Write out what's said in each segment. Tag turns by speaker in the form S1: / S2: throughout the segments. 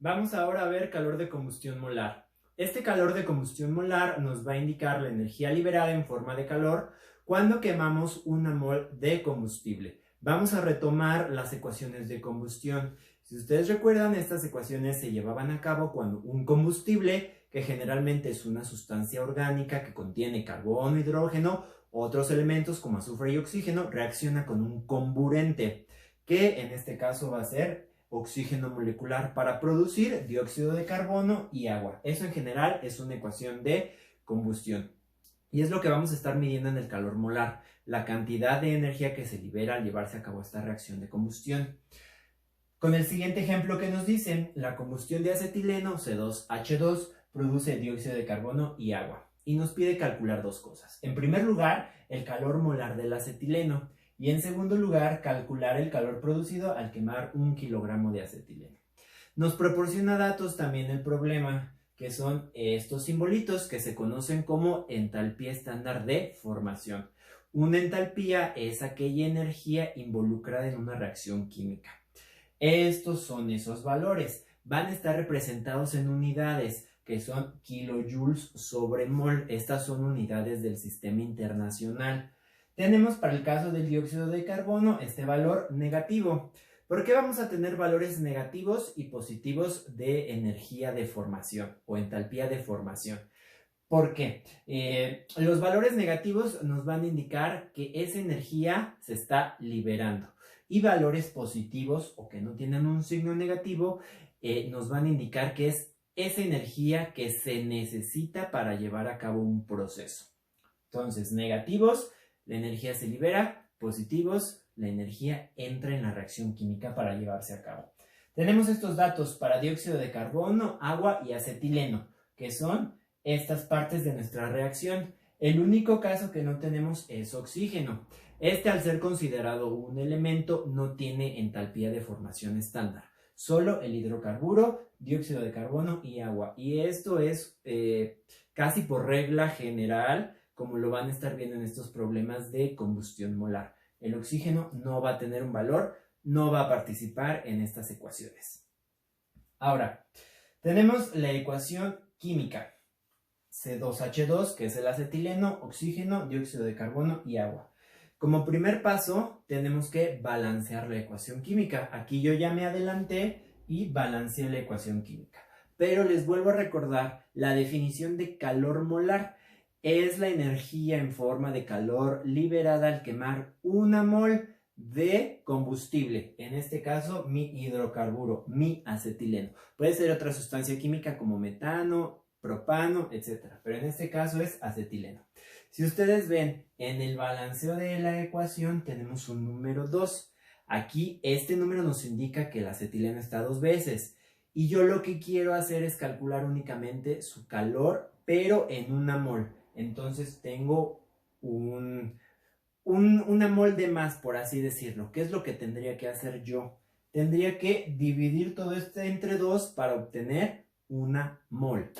S1: Vamos ahora a ver calor de combustión molar. Este calor de combustión molar nos va a indicar la energía liberada en forma de calor cuando quemamos una mol de combustible. Vamos a retomar las ecuaciones de combustión. Si ustedes recuerdan, estas ecuaciones se llevaban a cabo cuando un combustible, que generalmente es una sustancia orgánica que contiene carbono, hidrógeno, otros elementos como azufre y oxígeno, reacciona con un comburente, que en este caso va a ser oxígeno molecular para producir dióxido de carbono y agua. Eso en general es una ecuación de combustión. Y es lo que vamos a estar midiendo en el calor molar, la cantidad de energía que se libera al llevarse a cabo esta reacción de combustión. Con el siguiente ejemplo que nos dicen, la combustión de acetileno, C2H2, produce dióxido de carbono y agua. Y nos pide calcular dos cosas. En primer lugar, el calor molar del acetileno. Y en segundo lugar, calcular el calor producido al quemar 1 kilogramo de acetileno. Nos proporciona datos también el problema, que son estos simbolitos que se conocen como entalpía estándar de formación. Una entalpía es aquella energía involucrada en una reacción química. Estos son esos valores. Van a estar representados en unidades, que son kilojoules sobre mol. Estas son unidades del sistema internacional. Tenemos para el caso del dióxido de carbono este valor negativo. ¿Por qué vamos a tener valores negativos y positivos de energía de formación o entalpía de formación? ¿Por qué? Los valores negativos nos van a indicar que esa energía se está liberando, y valores positivos o que no tienen un signo negativo nos van a indicar que es esa energía que se necesita para llevar a cabo un proceso. Entonces, negativos, la energía se libera; positivos, la energía entra en la reacción química para llevarse a cabo. Tenemos estos datos para dióxido de carbono, agua y acetileno, que son estas partes de nuestra reacción. El único caso que no tenemos es oxígeno. Este, al ser considerado un elemento, no tiene entalpía de formación estándar. Solo el hidrocarburo, dióxido de carbono y agua. Y esto es casi por regla general, como lo van a estar viendo en estos problemas de combustión molar. El oxígeno no va a tener un valor, no va a participar en estas ecuaciones. Ahora, tenemos la ecuación química. C2H2, que es el acetileno, oxígeno, dióxido de carbono y agua. Como primer paso, tenemos que balancear la ecuación química. Aquí yo ya me adelanté y balanceé la ecuación química. Pero les vuelvo a recordar la definición de calor molar. Es la energía en forma de calor liberada al quemar una mol de combustible, en este caso mi hidrocarburo, mi acetileno. Puede ser otra sustancia química como metano, propano, etc. Pero en este caso es acetileno. Si ustedes ven, en el balanceo de la ecuación tenemos un número 2. Aquí este número nos indica que el acetileno está 2 veces. Y yo lo que quiero hacer es calcular únicamente su calor, pero en una mol. Entonces tengo una mol de más, por así decirlo. ¿Qué es lo que tendría que hacer yo? Tendría que dividir todo esto entre 2 para obtener una mol.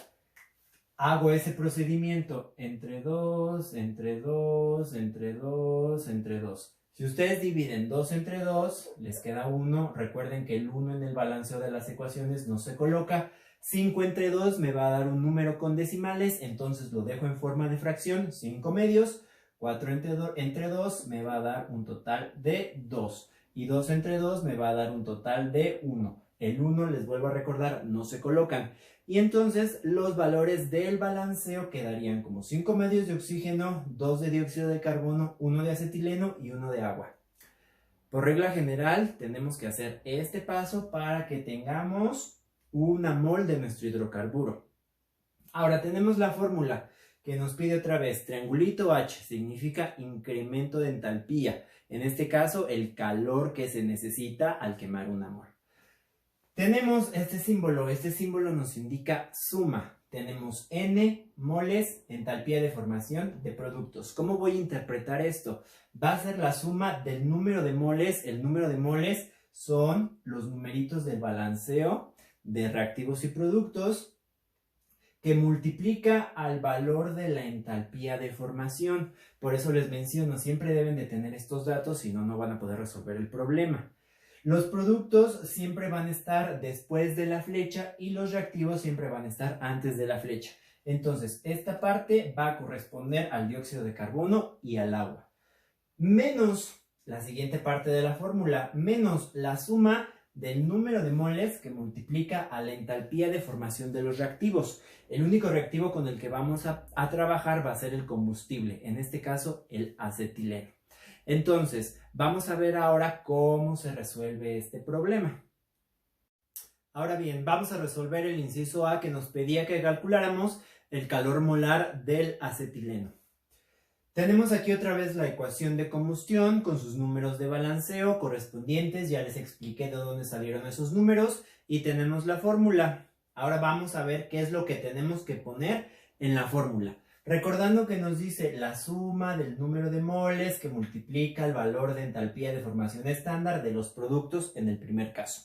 S1: Hago ese procedimiento entre 2, entre 2, entre 2, entre 2. Si ustedes dividen 2 entre 2, les queda 1. Recuerden que el 1 en el balanceo de las ecuaciones no se coloca. 5 entre 2 me va a dar un número con decimales, entonces lo dejo en forma de fracción, 5 medios. 4 entre 2 me va a dar un total de 2. Y 2 entre 2 me va a dar un total de 1. El 1, les vuelvo a recordar, no se colocan. Y entonces los valores del balanceo quedarían como 5 medios de oxígeno, 2 de dióxido de carbono, 1 de acetileno y 1 de agua. Por regla general tenemos que hacer este paso para que tengamos una mol de nuestro hidrocarburo. Ahora tenemos la fórmula que nos pide otra vez, triangulito H, significa incremento de entalpía. En este caso, el calor que se necesita al quemar una mol. Tenemos este símbolo nos indica suma. Tenemos N moles, entalpía de formación de productos. ¿Cómo voy a interpretar esto? Va a ser la suma del número de moles. El número de moles son los numeritos del balanceo de reactivos y productos, que multiplica al valor de la entalpía de formación. Por eso les menciono, siempre deben de tener estos datos, si no, no van a poder resolver el problema. Los productos siempre van a estar después de la flecha y los reactivos siempre van a estar antes de la flecha. Entonces, esta parte va a corresponder al dióxido de carbono y al agua. Menos la siguiente parte de la fórmula, menos la suma del número de moles que multiplica a la entalpía de formación de los reactivos. El único reactivo con el que vamos a trabajar va a ser el combustible, en este caso el acetileno. Entonces, vamos a ver ahora cómo se resuelve este problema. Ahora bien, vamos a resolver el inciso A que nos pedía que calculáramos el calor molar del acetileno. Tenemos aquí otra vez la ecuación de combustión con sus números de balanceo correspondientes. Ya les expliqué de dónde salieron esos números y tenemos la fórmula. Ahora vamos a ver qué es lo que tenemos que poner en la fórmula. Recordando que nos dice la suma del número de moles que multiplica el valor de entalpía de formación estándar de los productos en el primer caso,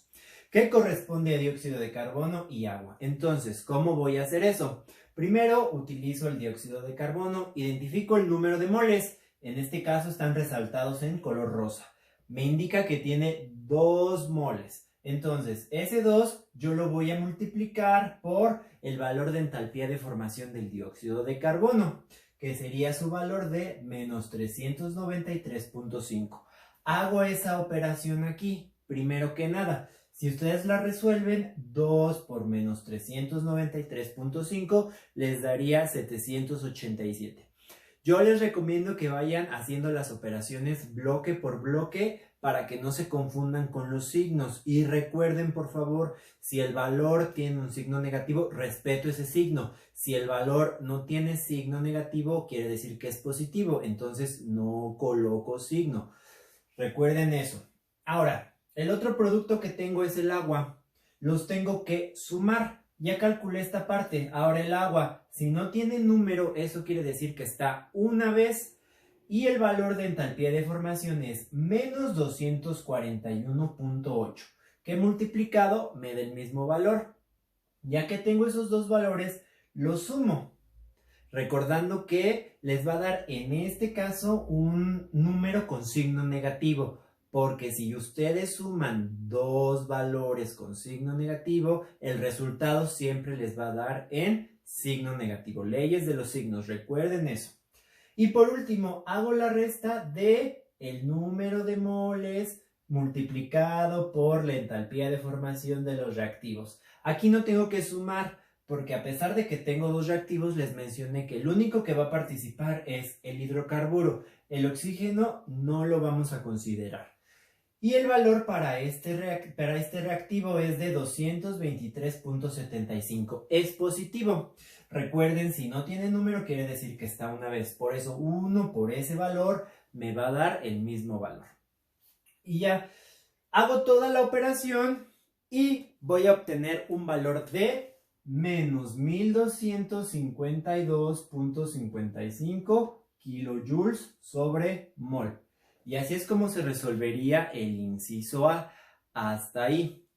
S1: que corresponde a dióxido de carbono y agua. Entonces, ¿cómo voy a hacer eso? Primero utilizo el dióxido de carbono, identifico el número de moles, en este caso están resaltados en color rosa. Me indica que tiene 2 moles. Entonces, ese 2 yo lo voy a multiplicar por el valor de entalpía de formación del dióxido de carbono, que sería su valor de menos 393.5. Hago esa operación aquí, primero que nada. Si ustedes la resuelven, 2 por menos 393.5 les daría 787. Yo les recomiendo que vayan haciendo las operaciones bloque por bloque para que no se confundan con los signos. Y recuerden, por favor, si el valor tiene un signo negativo, respeto ese signo. Si el valor no tiene signo negativo, quiere decir que es positivo. Entonces no coloco signo. Recuerden eso. Ahora, el otro producto que tengo es el agua. Los tengo que sumar. Ya calculé esta parte. Ahora el agua, si no tiene número, eso quiere decir que está una vez. Y el valor de entalpía de formación es menos 241.8. Que multiplicado me da el mismo valor. Ya que tengo esos dos valores, los sumo. Recordando que les va a dar en este caso un número con signo negativo. Porque si ustedes suman dos valores con signo negativo, el resultado siempre les va a dar en signo negativo. Leyes de los signos, recuerden eso. Y por último, hago la resta de el número de moles multiplicado por la entalpía de formación de los reactivos. Aquí no tengo que sumar, porque a pesar de que tengo dos reactivos, les mencioné que el único que va a participar es el hidrocarburo. El oxígeno no lo vamos a considerar. Y el valor para este reactivo es de 223.75. Es positivo. Recuerden, si no tiene número, quiere decir que está una vez. Por eso, 1 por ese valor me va a dar el mismo valor. Y ya hago toda la operación y voy a obtener un valor de menos 1252.55 kilojoules sobre mol. Y así es como se resolvería el inciso A. Hasta ahí.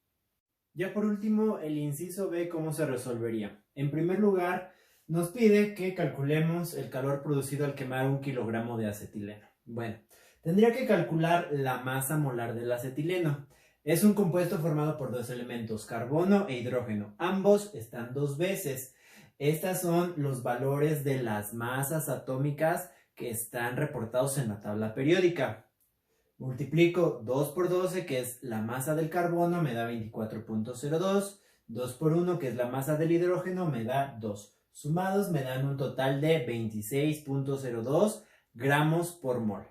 S1: Ya por último, el inciso B, ¿cómo se resolvería? En primer lugar, nos pide que calculemos el calor producido al quemar 1 kilogramo de acetileno. Bueno, tendría que calcular la masa molar del acetileno. Es un compuesto formado por dos elementos, carbono e hidrógeno. Ambos están dos veces. Estos son los valores de las masas atómicas que están reportados en la tabla periódica. Multiplico 2 por 12, que es la masa del carbono, me da 24.02. 2 por 1, que es la masa del hidrógeno, me da 2. Sumados me dan un total de 26.02 gramos por mol.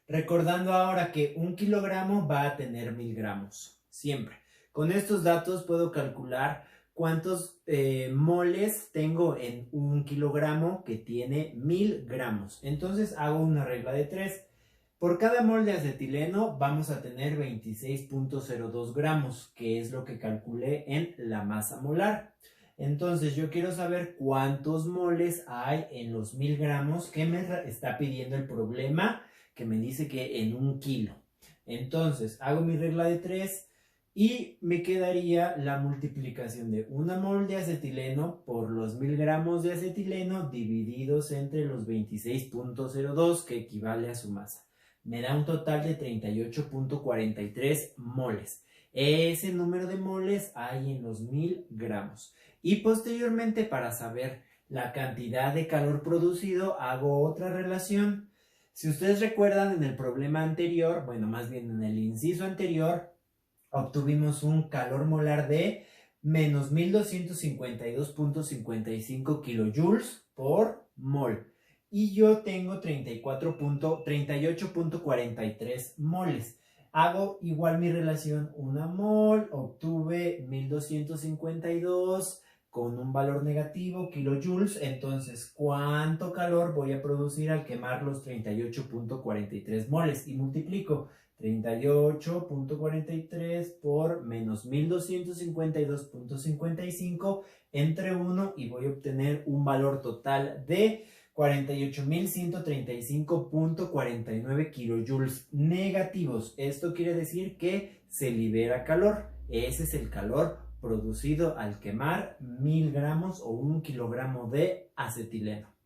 S1: Recordando ahora que 1 kilogramo va a tener 1000 gramos, siempre. Con estos datos puedo calcular cuántos moles tengo en 1 kilogramo que tiene 1000 gramos. Entonces hago una regla de 3. Por cada mol de acetileno vamos a tener 26.02 gramos, que es lo que calculé en la masa molar. Entonces yo quiero saber cuántos moles hay en los 1000 gramos que me está pidiendo el problema, que me dice que en 1 kilo. Entonces hago mi regla de 3 y me quedaría la multiplicación de 1 mol de acetileno por los 1000 gramos de acetileno divididos entre los 26.02, que equivale a su masa. me da un total de 38.43 moles. Ese número de moles hay en los 1000 gramos. Y posteriormente, para saber la cantidad de calor producido, hago otra relación. Si ustedes recuerdan, en el problema anterior, bueno, más bien en el inciso anterior, obtuvimos un calor molar de menos 1252.55 kilojoules por mol. Y yo tengo 38.43 moles. Hago igual mi relación, una mol, obtuve 1252 con un valor negativo, kilojoules. Entonces, ¿cuánto calor voy a producir al quemar los 38.43 moles? Y multiplico 38.43 por menos 1252.55 entre 1 y voy a obtener un valor total de 48.135.49 kilojoules negativos. Esto quiere decir que se libera calor. Ese es el calor producido al quemar 1000 gramos o 1 kilogramo de acetileno.